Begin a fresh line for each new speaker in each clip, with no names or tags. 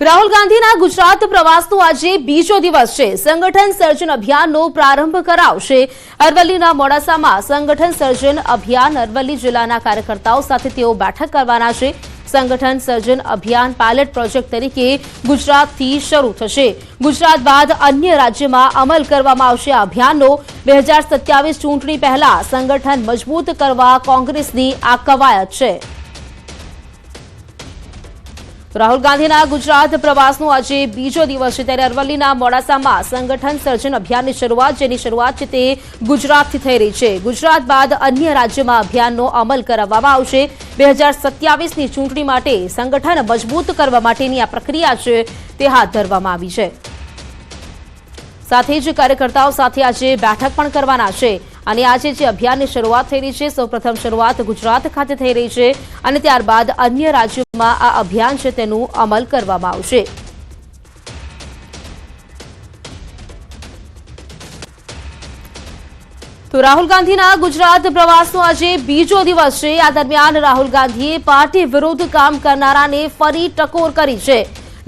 રાહુલ ગાંધીના ગુજરાત પ્રવાસનો આજે બીજો દિવસ છે। સંગઠન સર્જન અભિયાનનો પ્રારંભ કરાવશે। અરવલ્લીના મોડાસામાં સંગઠન સર્જન અભિયાન અરવલ્લી જિલ્લાના કાર્યકર્તાઓ સાથે તેઓ બેઠક કરવાના છે। સંગઠન સર્જન અભિયાન પાયલટ પ્રોજેક્ટ તરીકે ગુજરાતથી શરૂ થશે। ગુજરાત બાદ અન્ય રાજ્યમાં અમલ કરવામાં આવશે। આ અભિયાનનો 2027 ચૂંટણી પહેલા સંગઠન મજબૂત કરવા કોંગ્રેસની આ કવાયત છે। રાહુલ ગાંધીના ગુજરાત પ્રવાસનો આજે બીજો દિવસ છે, ત્યારે અરવલ્લીના મોડાસામાં સંગઠન સર્જન અભિયાનની શરૂઆત, જેની શરૂઆત છે તે ગુજરાતથી થઈ રહી છે। ગુજરાત બાદ અન્ય રાજ્યોમાં અભિયાનનો અમલ કરાવવામાં આવશે। 2027ની ચૂંટણી માટે સંગઠન મજબૂત કરવા માટેની આ પ્રક્રિયા છે તે હાથ ધરવામાં આવી છે। સાથે જ કાર્યકર્તાઓ સાથે આજે બેઠક પણ કરવાના છે અને આજે જે અભિયાનની શરૂઆત થઈ રહી છે, સૌપ્રથમ શરૂઆત ગુજરાત ખાતે થઈ રહી છે અને ત્યારબાદ અન્ય રાજ્યોમાં આ અભિયાન છે તેનું અમલ કરવામાં આવશે। તો રાહુલ ગાંધીના ગુજરાત પ્રવાસનો આજે બીજો દિવસ છે। આ દરમિયાન રાહુલ ગાંધીએ પાર્ટી વિરુદ્ધ કામ કરનારાને ફરી ટકોર કરી છે।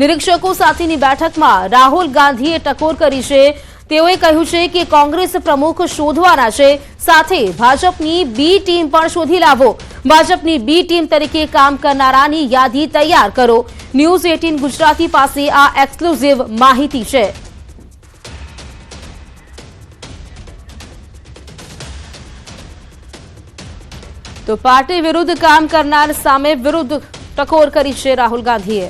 નિરીક્ષકો સાથેની બેઠકમાં રાહુલ ગાંધીએ ટકોર કરી છે। તેઓએ કહ્યું છે કે કોંગ્રેસ પ્રમુખ શોધવાના છે, સાથે ભાજપની બી ટીમ પણ શોધી લાવો। ભાજપની બી ટીમ તરીકે કામ કરનારાની યાદી તૈયાર કરો। ન્યૂઝ 18 ગુજરાતી પાસે આ એક્સક્લુઝિવ માહિતી છે। તો પાર્ટી વિરુદ્ધ કામ કરનાર સામે વિરુદ્ધ ટકોર કરી છે રાહુલ ગાંધીએ।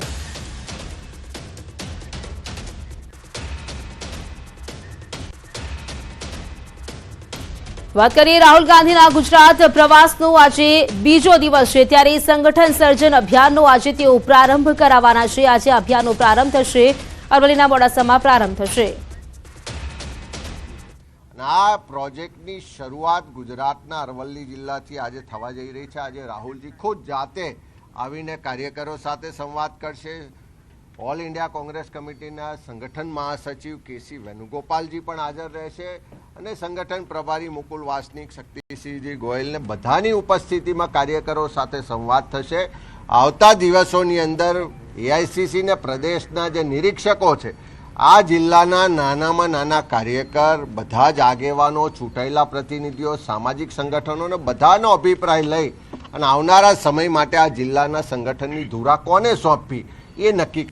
વાત કરીએ રાહુલ ગાંધીના ગુજરાત પ્રવાસનો આજે બીજો દિવસ છે, ત્યારે સંગઠન સર્જન અભિયાનનો આજે તેઓ પ્રારંભ કરાવવાના છે। આજે અભિયાનનો પ્રારંભ થશે, અરવલ્લીના મોડાસામાં પ્રારંભ થશે।
આ પ્રોજેક્ટની શરૂઆત ગુજરાતના અરવલ્લી જિલ્લાથી આજે થવા જઈ રહી છે। આજે રાહુલજી ખુદ જાતે આવીને કાર્યકરો સાથે સંવાદ કરશે। ઓલ ઇન્ડિયા કોંગ્રેસ કમિટીના સંગઠન મહાસચિવ કેસી વેણુગોપાલજી પણ હાજર રહેશે અને સંગઠન પ્રભારી મુકુલ વાસનિક, શક્તિસિંહજી ગોયલને બધાની ઉપસ્થિતિમાં કાર્યકરો સાથે સંવાદ થશે। આવતા દિવસોની અંદર એઆઈસીસીને પ્રદેશના જે નિરીક્ષકો છે, આ જિલ્લાના નાનામાં નાના કાર્યકર, બધા જ આગેવાનો, ચૂંટાયેલા પ્રતિનિધિઓ, સામાજિક સંગઠનોને બધાનો અભિપ્રાય લઈ અને આવનારા સમય માટે આ જિલ્લાના સંગઠનની ધુરા કોને સોંપવી એ નક્કી।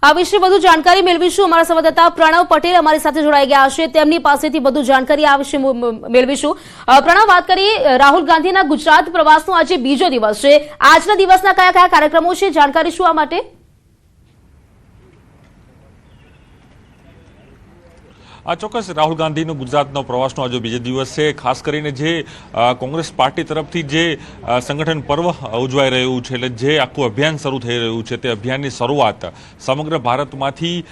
આ વિશે વધુ જાણકારી મેળવીશું। અમારા સંવાદદાતા પ્રણવ પટેલ અમારી સાથે જોડાઈ ગયા છે, તેમની પાસેથી વધુ જાણકારી આ વિશે મેળવીશું। પ્રણવ, વાત કરીએ રાહુલ ગાંધીના ગુજરાત પ્રવાસનો આજે બીજો દિવસ છે, આજના દિવસના કયા કયા કાર્યક્રમો છે, જાણકારી શું આ માટે?
આ ચોક્કસ રાહુલ ગાંધીનો ગુજરાતનો પ્રવાસનો આજે બીજો દિવસ છે। ખાસ કરીને જે કોંગ્રેસ પાર્ટી તરફથી જે સંગઠન પર્વ ઉજવાઈ રહ્યું છે, એટલે જે આખું અભિયાન શરૂ થઈ રહ્યું છે, તે અભિયાનની શરૂઆત સમગ્ર ભારતમાંથી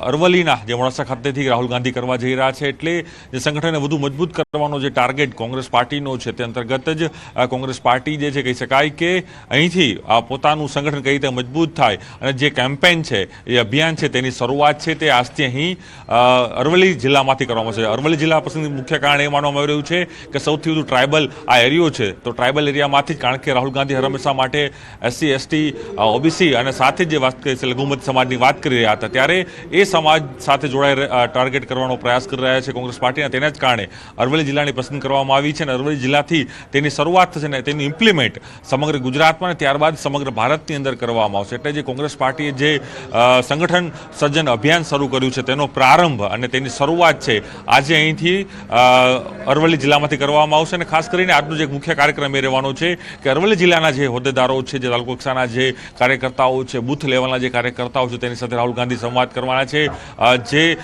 અરવલ્લીના જે મોડાસા ખાતેથી રાહુલ ગાંધી કરવા જઈ રહ્યા છે। એટલે જે સંગઠનને વધુ મજબૂત કરવાનો જે ટાર્ગેટ કોંગ્રેસ પાર્ટીનો છે, તે અંતર્ગત જ કોંગ્રેસ પાર્ટી જે છે કહી શકાય કે અહીંથી પોતાનું સંગઠન કઈ રીતે મજબૂત થાય અને જે કેમ્પેન છે, એ અભિયાન છે, તેની શરૂઆત છે તે આજથી અહીં અરવલ્લી જિલ્લામાંથી કરવામાં છે। અરવલ્લી જિલ્લા પસંદ મુખ્ય કારણ એ માનવામાં આવી રહ્યું છે કે સૌથી વધુ ટ્રાઇબલ આ એરિયો છે, તો ટ્રાઇબલ એરિયામાંથી જ, કારણ કે રાહુલ ગાંધી હંમેશા માટે એસસી, એસટી, ઓબીસી અને સાથે જ જે વાત કરી છે લઘુમતી સમાજની વાત કરી રહ્યા હતા, ત્યારે એ સમાજ સાથે જોડાઈ ટાર્ગેટ કરવાનો પ્રયાસ કરી રહ્યા છે કોંગ્રેસ પાર્ટીના। તેના જ કારણે અરવલ્લી જિલ્લાની પસંદ કરવામાં આવી છે અને અરવલ્લી જિલ્લાથી તેની શરૂઆત થશે ને તેની ઇમ્પ્લિમેન્ટ સમગ્ર ગુજરાતમાં અને ત્યારબાદ સમગ્ર ભારતની અંદર કરવામાં આવશે। એટલે જે કોંગ્રેસ પાર્ટીએ જે સંગઠન સર્જન અભિયાન શરૂ કર્યું છે, તેનો પ્રારંભ અને તેની શરૂઆત છે આજે અહીંથી અરવલ્લી જિલ્લામાંથી કરવામાં આવશે। અને ખાસ કરીને આજનો જે મુખ્ય કાર્યક્રમ એ રહેવાનો છે કે અરવલ્લી જિલ્લાના જે હોદ્દેદારો છે, જે તાલુકા કક્ષાના જે કાર્યકર્તાઓ છે, બૂથ લેવલના જે કાર્યકર્તાઓ છે, તેની સાથે રાહુલ ગાંધી સંવાદ કરવાના છે। જે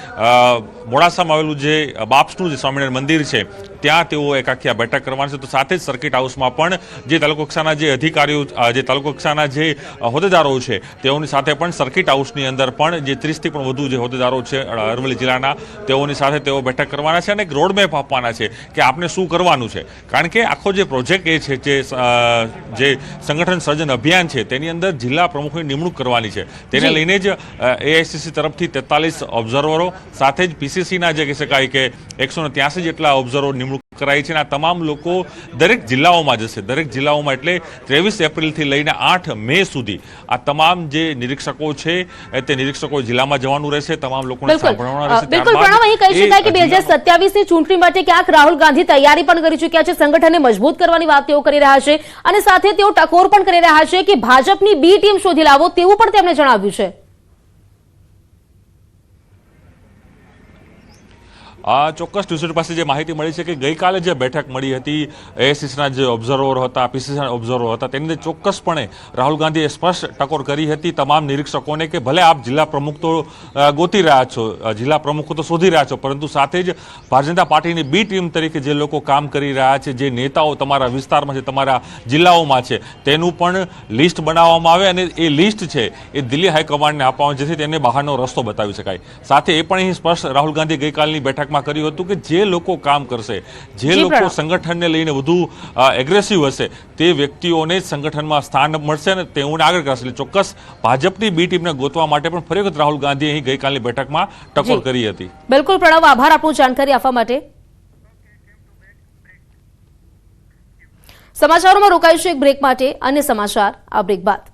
મોડાસામાં આવેલું જે બાપ્સનું જે સ્વામિનારાયણ મંદિર છે, ત્યાં તેઓ એક આખી બેઠક કરવાના છે। તો સાથે જ સર્કિટ હાઉસમાં પણ જે તાલુકા કક્ષાના જે અધિકારીઓ, જે તાલુકા કક્ષાના જે હોદ્દેદારો છે, તેઓની સાથે પણ સર્કિટ હાઉસની અંદર પણ જે 30થી પણ વધુ જે હોદ્દેદારો છે અરવલ્લી જિલ્લાના, તેઓની સાથે તેઓ બેઠક કરવાના છે અને એક રોડમેપ આપવાના છે કે આપણે શું કરવાનું છે। કારણ કે આખો જે પ્રોજેક્ટ એ છે, જે સંગઠન સર્જન અભિયાન છે, તેની અંદર જિલ્લા પ્રમુખની નિમણૂક કરવાની છે। તેને લઈને જ એઆઈસીસી તરફથી 43 ઓબ્ઝર્વરો સાથે જ પીસીસીના જે કહી શકાય કે 183 જેટલા ઓબ્ઝર્વરો નિમણૂક કરાઈ છે અને આ તમામ લોકો દરેક જિલ્લાઓમાં જશે. દરેક જિલ્લાઓમાં એટલે 23 એપ્રિલથી લઈને 8 મે સુધી આ તમામ જે નિરીક્ષકો છે તે નિરીક્ષકો જિલ્લામાં જવાનું રહેશે. તમામ લોકોને સાંભળવાના રહેશે.
બિલકુલ પ્રણવ, અહીં કહી શકાય કે 2027 ની ચૂંટણી માટે ક્યાંક રાહુલ ગાંધી તૈયારી પણ કરી ચૂક્યા છે, સંગઠનને મજબૂત કરવાની વાત તેઓ કરી રહ્યા છે અને સાથે તેઓ ટકોર પણ કરી રહ્યા છે કે ભાજપની બી ટીમ શોધી લાવો તેવું પણ તેમણે જણાવ્યું છે.
આ ચોક્કસ ટ્યુશન પાસે જે માહિતી મળી છે કે ગઈકાલે જે બેઠક મળી હતી એએસીસીના જે ઓબ્ઝર્વર હતા, પીસીસીના ઓબ્ઝર્વર હતા, તેની અંદર ચોક્કસપણે રાહુલ ગાંધીએ સ્પષ્ટ ટકોર કરી હતી તમામ નિરીક્ષકોને કે ભલે આપ જિલ્લા પ્રમુખ તો ગોતી રહ્યા છો, જિલ્લા પ્રમુખો તો શોધી રહ્યા છો, પરંતુ સાથે જ ભારતીય જનતા પાર્ટીની બી ટીમ તરીકે જે લોકો કામ કરી રહ્યા છે, જે નેતાઓ તમારા વિસ્તારમાં છે, તમારા જિલ્લાઓમાં છે, તેનું પણ લિસ્ટ બનાવવામાં આવે અને એ લિસ્ટ છે એ દિલ્હી હાઈકમાન્ડને આપવામાં, જેથી તેને બહારનો રસ્તો બતાવી શકાય. સાથે એ પણ અહીં સ્પષ્ટ રાહુલ ગાંધી ગઈકાલની બેઠક કર્યું હતું કે જે લોકો કામ કરશે, જે લોકો સંગઠનને લઈને વધુ એગ્રેસિવ હશે, તે વ્યક્તિઓને જ સંગઠનમાં સ્થાન મળશે અને તેઓને આગળ કરશે. એટલે ચોક્કસ ભાજપની બી ટીમને ગોતવા માટે પણ ફરી વખત રાહુલ ગાંધીએ અહીં ગઈકાલની બેઠકમાં ટકોર કરી હતી.
બિલકુલ પ્રણવ, આભાર આપનું જાણકારી આપવા માટે. સમાચારોમાં રોકાઈશું એક બ્રેક માટે, અન્ય સમાચાર આ બ્રેક બાદ.